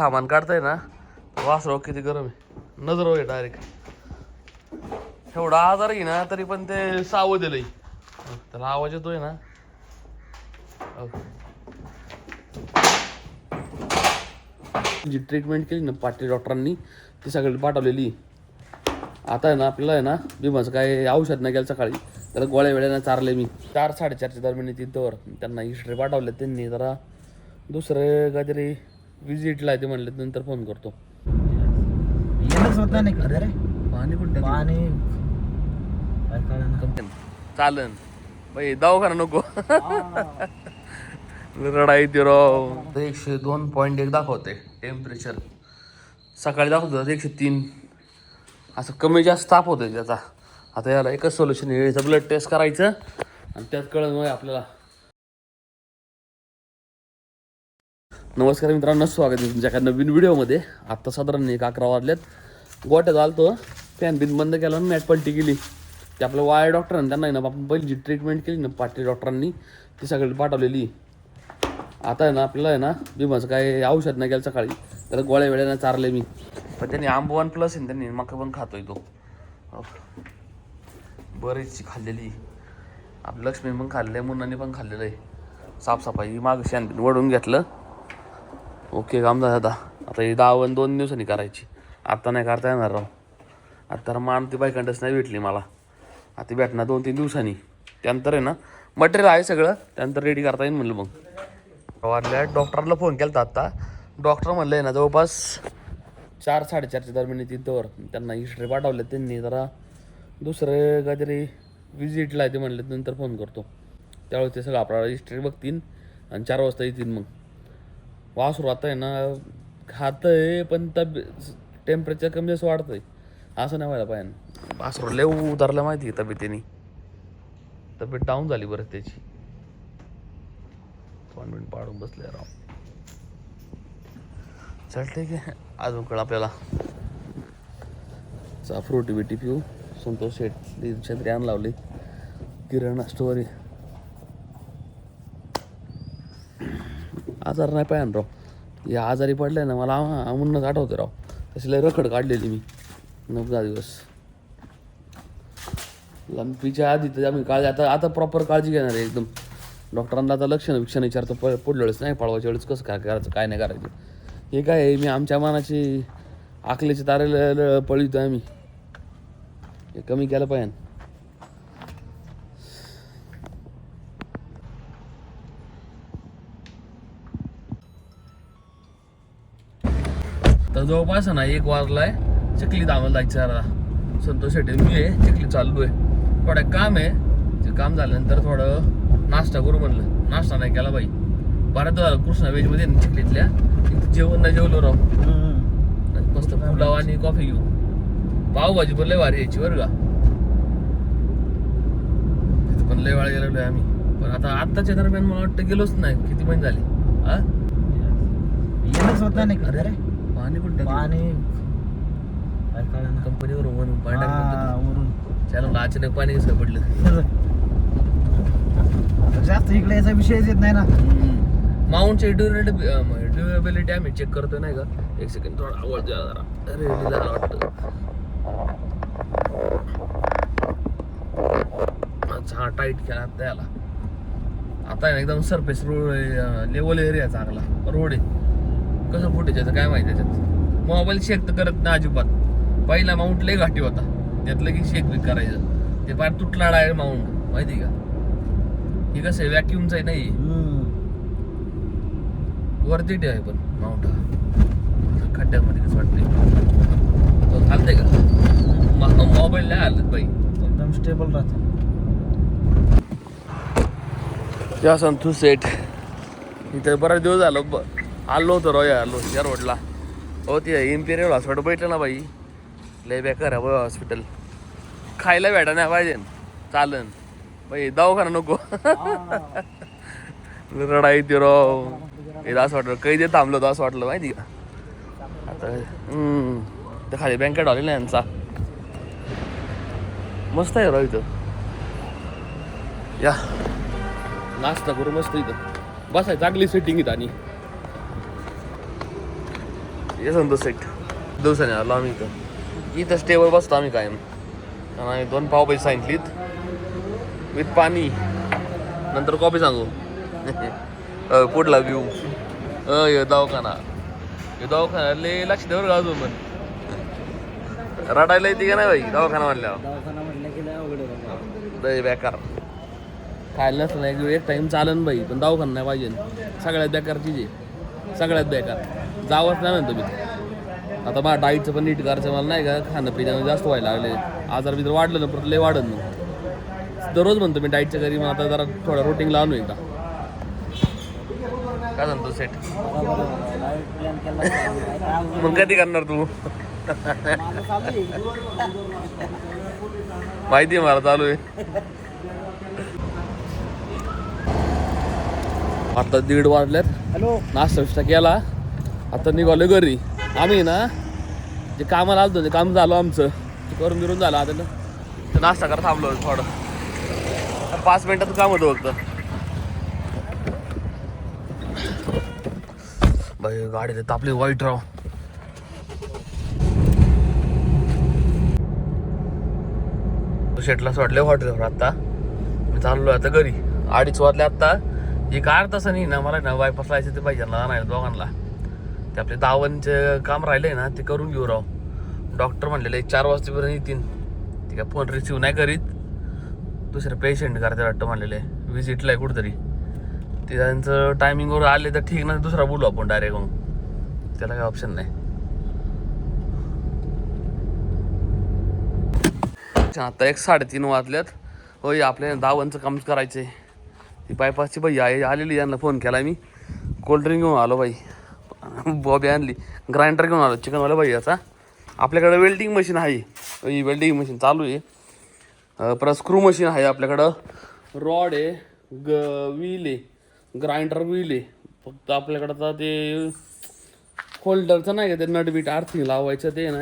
सामान काढताय ना वासराव किती गरम आहे, नजर आहे डायरेक्ट. एवढा आजार आहे ना तरी पण ते सावध दिलंय, त्याला आवाज येतोय ना. जी ट्रीटमेंट केली ना पाटील डॉक्टरांनी ती सगळी पाठवलेली. आता आहे ना आपल्याला आहे ना बिमाचं काय औषध नाही गेलं सकाळी, त्याला गोळ्या वेळेला चारले मी 4-4:30च्या दरम्यान तिथवर त्यांना हिस्ट्री पाठवले त्यांनी. जरा दुसरं काहीतरी विजिटला ते म्हणले नंतर फोन करतो. पाणी कुठं चालन बाई, दवाखाना नको. रडाई ते राव. 102.1 दाखवते टेम्परेचर, सकाळी दाखवतो 103. असं कमी जास्त ताप होतोय त्याचा. आता याला एकच सोल्युशन आहे, याचं ब्लड टेस्ट करायचं आणि त्यात कळलं मग आपल्याला. नमस्कार मित्रांनो, स्वागत आहे तुमच्या एका नवीन व्हिडिओमध्ये. आत्ता साधारण 11 वाजल्यात. गोट्यात आलतो, फॅन बिन बंद केला आणि मॅट पलटी केली. ते आपलं वायर डॉक्टर त्यांना आहे ना आपण पहिली जी ट्रीटमेंट केली ना पाटील डॉक्टरांनी ती सगळी पाठवलेली. आता आहे ना आपल्याला आहे ना बिमाचं काय औषध नाही गेलं सकाळी, त्याला गोळ्या वेळेला चारले मी. पण त्यांनी आंबोवन प्लस आहे, त्यांनी मका पण खातोय तो. बरीचशी खाल्लेली. आपलं लक्ष्मी पण खाल्लं आहे, मुन्नाने पण खाल्लेलं आहे. साफसफाई मागं शांत वडून घेतलं. ओके काम झालं. आता ही 2 दिवसांनी करायची, आत्ता नाही करता येणार राव. आता मान ती बायकांडच नाही भेटली मला, आता भेटणार 2-3 दिवसांनी. त्यानंतर आहे ना मटेरियल आहे सगळं, त्यानंतर रेडी करता येईल म्हणलं. मग वाटल्या डॉक्टरला फोन केला तर आत्ता डॉक्टर म्हणलं आहे ना जवळपास 4-4:30च्या दरम्यान तिथवर त्यांना हिस्ट्री पाठवले त्यांनी. जरा दुसरं काहीतरी विजिटला ते म्हणले नंतर फोन करतो. त्यावेळेस ते सगळं आपल्याला हिस्ट्री बघतील आणि 4 वाजता येतील. मग वासरू आता आहे ना खातं आहे पण टेम्परेचर कमी जास्त वाढतं आहे, असं नाही व्हायला पाहिजे. वासरू लय उतरलं माहिती आहे तब्येतीने, तब्येत डाऊन झाली बरं त्याची. तोंड पाडून बसले राव. चल ठीक आहे, अजून कळ आपल्याला फ्रुटी बिटी पिऊ. संतोष शेठ छत्री आण लावली, किराणा स्टोअर आहे. आजार नाही पाहिजे राव, या आजारी पडलाय ना मला म्हणूनच आठवते राव. तशी लय रखड काढलेली मी 9-10 दिवस. लंपीच्या आधी तर आम्ही काळजी आता प्रॉपर काळजी घेणार आहे एकदम. डॉक्टरांना आता लक्षणं विचारतो पुढल्या वेळेस नाही, पळवायच्या वेळेस कसं काय करायचं काय नाही करायचं. हे काय आहे, मी आमच्या मनाची आखलेचे तारेला पळवितो आम्ही. हे कमी केलं पाहिजे. तर जवळपास ना 1 वाजलाय. चिखली आम्हाला जायचं आता. संतोष शेट्टी मी आहे, चिखली चाललो आहे. थोडं काम आहे, ते काम झाल्यानंतर थोडं नाश्ता करू म्हणलं. नाश्ता नाही केला बाई, बऱ्याच झालं. कृष्णा व्हेजमध्ये चिखलीतल्या जेवण नाही जेवलो राव. मस्त पुलाव आणि कॉफी घेऊ. पावभाजी पण लय भारी यायची बरं का. तिथं पण लय वेळा गेलेलो आहे आम्ही. पण आता आत्ताच्या दरम्यान मला वाटतं गेलोच नाही. किती महिने झाले अरे पाणी कुठं कंपनीवर म्हणून पाणी त्याला अचानक पाणी कसं पडलं. जास्त इकडे याचा विषयच येत नाही ना. माउंटची ड्युरेबिलिटी आम्ही चेक करतोय नाही का. 1 सेकंड थोडा आवाज द्या जरा. रेडी झाला वाटतं. अच्छा टाईट केला त्याला. आता आहे ना एकदम सरफेस रोड, लेवल एरिया चांगला रोड आहे. कसं फुटेज याचं काय माहिती. त्याच्यात मोबाईल शेक तर करत नाही अजिबात. पहिला माउंट लय घाटी होता, त्यातलं की शेक बिक करायचं ते पार तुटला डायरेक्ट माउंट माहिती का. हे कसं आहे व्हॅक्युमचं आहे नाही, वरती आहे पण माउंट हा खड्ड्यामध्ये कसं वाटतंय. चालतंय का मोबाईल नाही आलं बाई, एकदम स्टेबल राहतं. या संतोष सेठ इथं बराच दिवस झालो आलो होतो रॉय आलो या रोडला. हो ते इम्पिरियल हॉस्पिटल बैठलं ना बाई, लय बेकार आहे हॉस्पिटल. खायला भेटा नाही पाहिजे चालन बाई, दवाखाना नको. रडाई ते राव. हे असं वाटलं काही दे थांबलो होतं असं वाटलं माहिती का. आता ते खाली बँकेट आले ना यांचा मस्त आहे राव इथं. या नाश्ता करू मस्त इथं बसाय चांगली सेटिंग इथं. आणि हे संतोष सेट दिवसाने आलो आम्ही इथं स्टेवर बसतो आम्ही कायम. आणि आम्ही 2 पावभाजी सांगितलीत विथ पाणी. नंतर कॉफी सांगू. पुढला व्ह्यू दवाखाना. दवाखान्याले लक्ष देवर गाजू पण रडायला येते का नाही बाई दवाखाना म्हणल्यावर. दवाखाना म्हटलं की लय अवघड आहे. लय बेकार. खायला नसलं ना एक टाइम चालन बाई पण दवाखाना नाही पाहिजे. सगळ्यात बेकार चीज आहे. सगळ्यात बेकार. जावंच नाही म्हणतो मी. आता बा डाईटचं पण नीट करायचं मला नाही का. खाणं पिणं जास्त व्हायला लागले. आजार बिजार वाढलं ना परत लय वाढत मग. दररोज म्हणतो मी डाईटच्या घरी. मग आता जरा थोडा रुटीन लावून एकदा. काय म्हणतो सेट मग कधी करणार तू. माहिती आहे मला चालू आहे. आता 1:30 वाजल्यात. हॅलो नाश्ता विष्टा केला. आता निघालो घरी. आम्ही ना जे कामाला आलतो ते काम झालं आमचं. ते करून बिरून झालं. आता ना नाश्ता करा थांबलो थोडं. 5 मिनिटाचं काम होतं फक्त. बाई गाडी तर आपली वाईट राव. शेटला सोडले हॉटेलवर. आता मी चाललो आता घरी. 2:30 वाजले आता. हे काय तसं नाही ना मला ना वायपास लायचं ते पाहिजे ना नाही दोघांना. ते आपले दावणचे काम राहिले ना ते करून घेऊ राव. डॉक्टर म्हणलेले 4 वाजतापर्यंत येतील. ते काय फोन रिसिव्ह नाही करीत. दुसरे पेशंट करते वाटतं म्हणलेले. विजिटला आहे कुठंतरी. ते त्यांचं टायमिंगवर आले तर ठीक ना. दुसरा बोलू आपण डायरेक्ट. मग त्याला काही ऑप्शन नाही. आता 1:30 वाजल्यात. होय आपल्या दावणचं काम करायचं आहे. ती बायपासची बाई आलेली. यांना फोन केला मी. कोल्ड्रिंक घेऊन आलो बाई. बॉबी आणली. ग्राइंडर घेऊन आलो चिकनवाला बाई याचा. आपल्याकडं वेल्डिंग मशीन आहे. ही वेल्डिंग मशीन चालू आहे. परत स्क्रू मशीन आहे आपल्याकडं. रॉड आहे. व्हील आहे. ग्राइंडर व्हील आहे. फक्त आपल्याकडं आता ते होल्डरचं नाही का ते नटबीट आर्थिंग लावायचं ते ना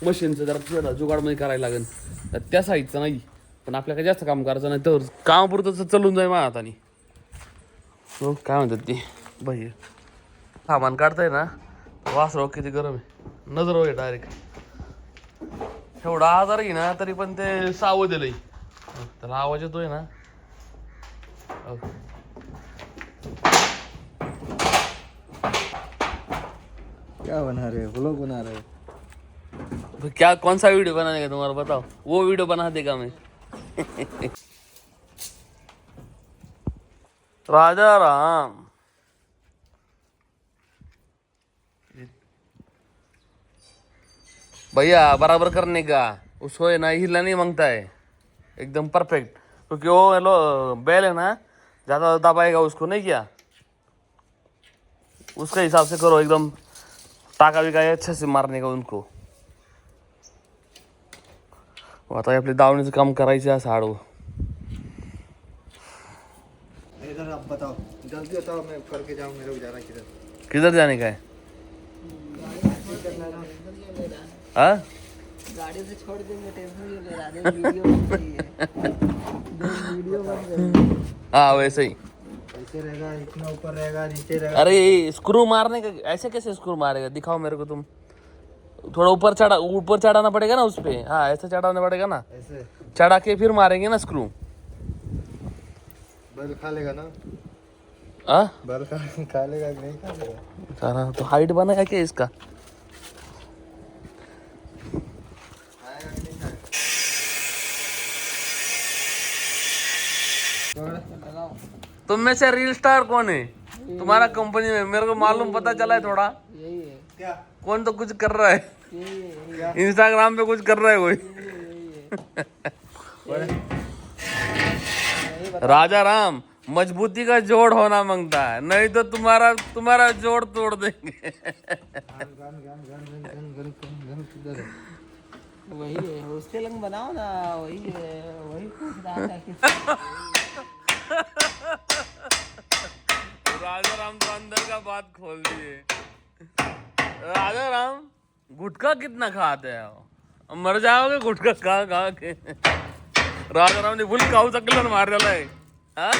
मशीनचं जरा जुगाडमध्ये करायला लागेल. तर त्या साईजचं नाही. पण आपल्याकडे जास्त काम करायचं नाही तर कामापुरतं चलून जाईल माझ्या हाताने. हो काय म्हणतात ते बाई सामान काढताय ना वासराव किती गरम आहे. नजर आहे डायरेक्ट. एवढा आजार आहे ना तरी पण ते सावध दिलंय. त्याला आवाज येतोय ना. क्या बना रहे हो व्लॉग बना रहे हो. क्या कौन सा वीडियो बनाने का तुम्हारा बताओ. वो वीडियो बना देगा मैं. राजा राम भैया बराबर करने का. उसको है ना हिलना नहीं मांगता है. एकदम परफेक्ट. क्योंकि वो हेलो बैल है ना ज़्यादा दबाएगा उसको नहीं किया. उसका हिसाब से करो एकदम. टाका भी का अच्छे से मारने का उनको. आता आपले दावणीचं काम करायचं असं आडवं. इधर आप बताओ जल्दी बताओ मैं करके जाऊँ. मेरे को जाना किधर. किधर जाने का है. हाँ गाड़ी से छोड़ देंगे. टेंशन नहीं ले रहा. वीडियो बन हाँ वैसे ही. ऐसे रहेगा. इतना ऊपर रहेगा नीचे रहेगा. अरे स्क्रू मारने का ऐसे कैसे स्क्रू मारेगा. दिखाओ मेरे को तुम. थोड़ा ऊपर चढ़ाना पड़ेगा ना उस पे. हाँ ऐसे चढ़ाना पड़ेगा ना. ऐसे चढ़ा के फिर मारेंगे ना स्क्रू. बल खा लेगा ना. हाँ बल खा लेगा नहीं खा लेगा. सारा तो हाइट बनेगा क्या इसका. तुम में से रील स्टार कौन है तुम्हारा कंपनी में. मेरे को मालूम पता चला है थोड़ा. यही है. क्या कौन तो कुछ कर रहा है. यही है. इंस्टाग्राम पे कुछ कर रहा है कोई. राजा राम मजबूती का जोड़ होना मांगता है. नहीं तो तुम्हारा जोड़ तोड़ देंगे. वही है. हॉस्टल बनाओ ना. वही है. वही पूछ रहा था कि राजा राम तो अंदर का बात खोल दिए. राजा राम गुटखा कितना खाते हैं. मर जाओगे गुटखा खा खा के. राजा राम ने फुल काऊ चकलन मार दिला आहे. हा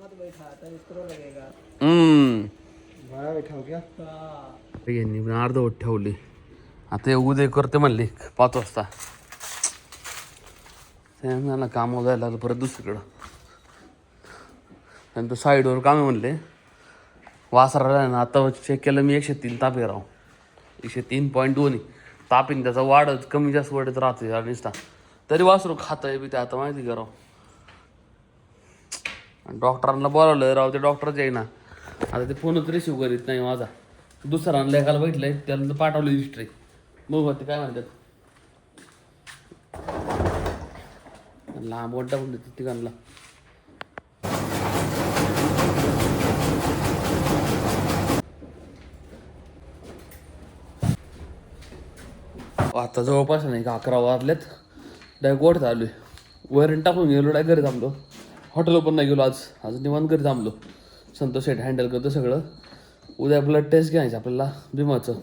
मत बैठा था इसको लगेगा बड़ा बैठा हो क्या यांनी पण अर्धवट ठेवली. आता हे उद्या करते म्हणले 5 वाजता. त्यांना कामावर जायला लागलं परत दुसरीकडं. नंतर साईडवर कामे म्हणले वासराला ना. आता चेक केलं मी 103 ताप आहे राव. 103.2 तापीन त्याचा वाढत कमी जास्त वाढत राहते नुसता. तरी वासरू खात आहे बी ते आता माहिती का राव. डॉक्टरांना बोलावलं राव, ते डॉक्टरच आहे ना. आता ते फोनच रिसिव्ह करीत नाही माझा. दुसरा लेखाला भेटलंय त्याला पाठवलं हिस्ट्री. मग ते काय म्हणतात लांब मोठा पण ठिकाणला. आता जवळपास नाही का 11 वाजलेत. डायरेक्ट गोठ चालू आहे. वैरण टाकून गेलो डायरेक्ट घरी थांबलो. हॉटेलवर पण नाही गेलो आज निवांत घरी थांबलो. संतोष शेठ हँडल करतो सगळं. उद्या ब्लड टेस्ट घ्यायचं आपल्याला भीमाचं.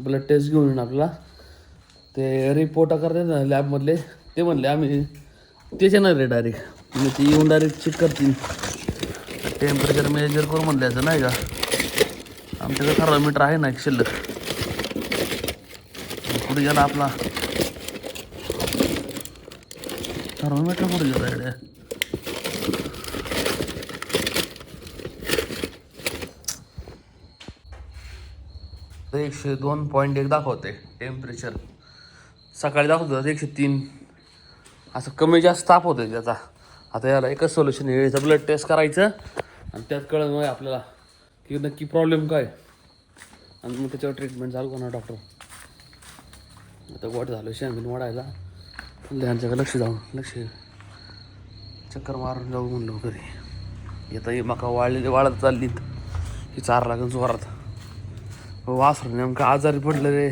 ब्लड टेस्ट घेऊन आपल्याला ते रिपोर्ट करतात ना लॅबमधले. ते म्हणले आम्ही तेच येणार रे डायरेक्ट. म्हणजे ती येऊन डायरेक्ट चेक करतील. टेम्परेचर मेजर करून म्हणल्याचं नाही का. आमच्याकडे थर्मामीटर आहे ना एक शिल्लक. कुठे गेला आपला थर्मामीटर? कुठे गेला इकडे? 102.1 दाखवते टेम्परेचर. सकाळी दाखवतो 103. असं कमी जास्त ताप होतं त्याचा. आता याला एकच सोल्युशन आहे, याचं ब्लड टेस्ट करायचं आणि त्यात कळत मग आपल्याला की नक्की प्रॉब्लेम काय. आणि मग त्याच्यावर ट्रीटमेंट चालू करणार डॉक्टर. आता गोट झालं शेंगून वाढायला. ह्यांच्याकडे लक्ष चक्कर मारून जाऊ म्हणलो घरी. येता ही मका वाळत चाललीत की चार लागून जोरात. वासरू नेमकं आजारी पडलं रे.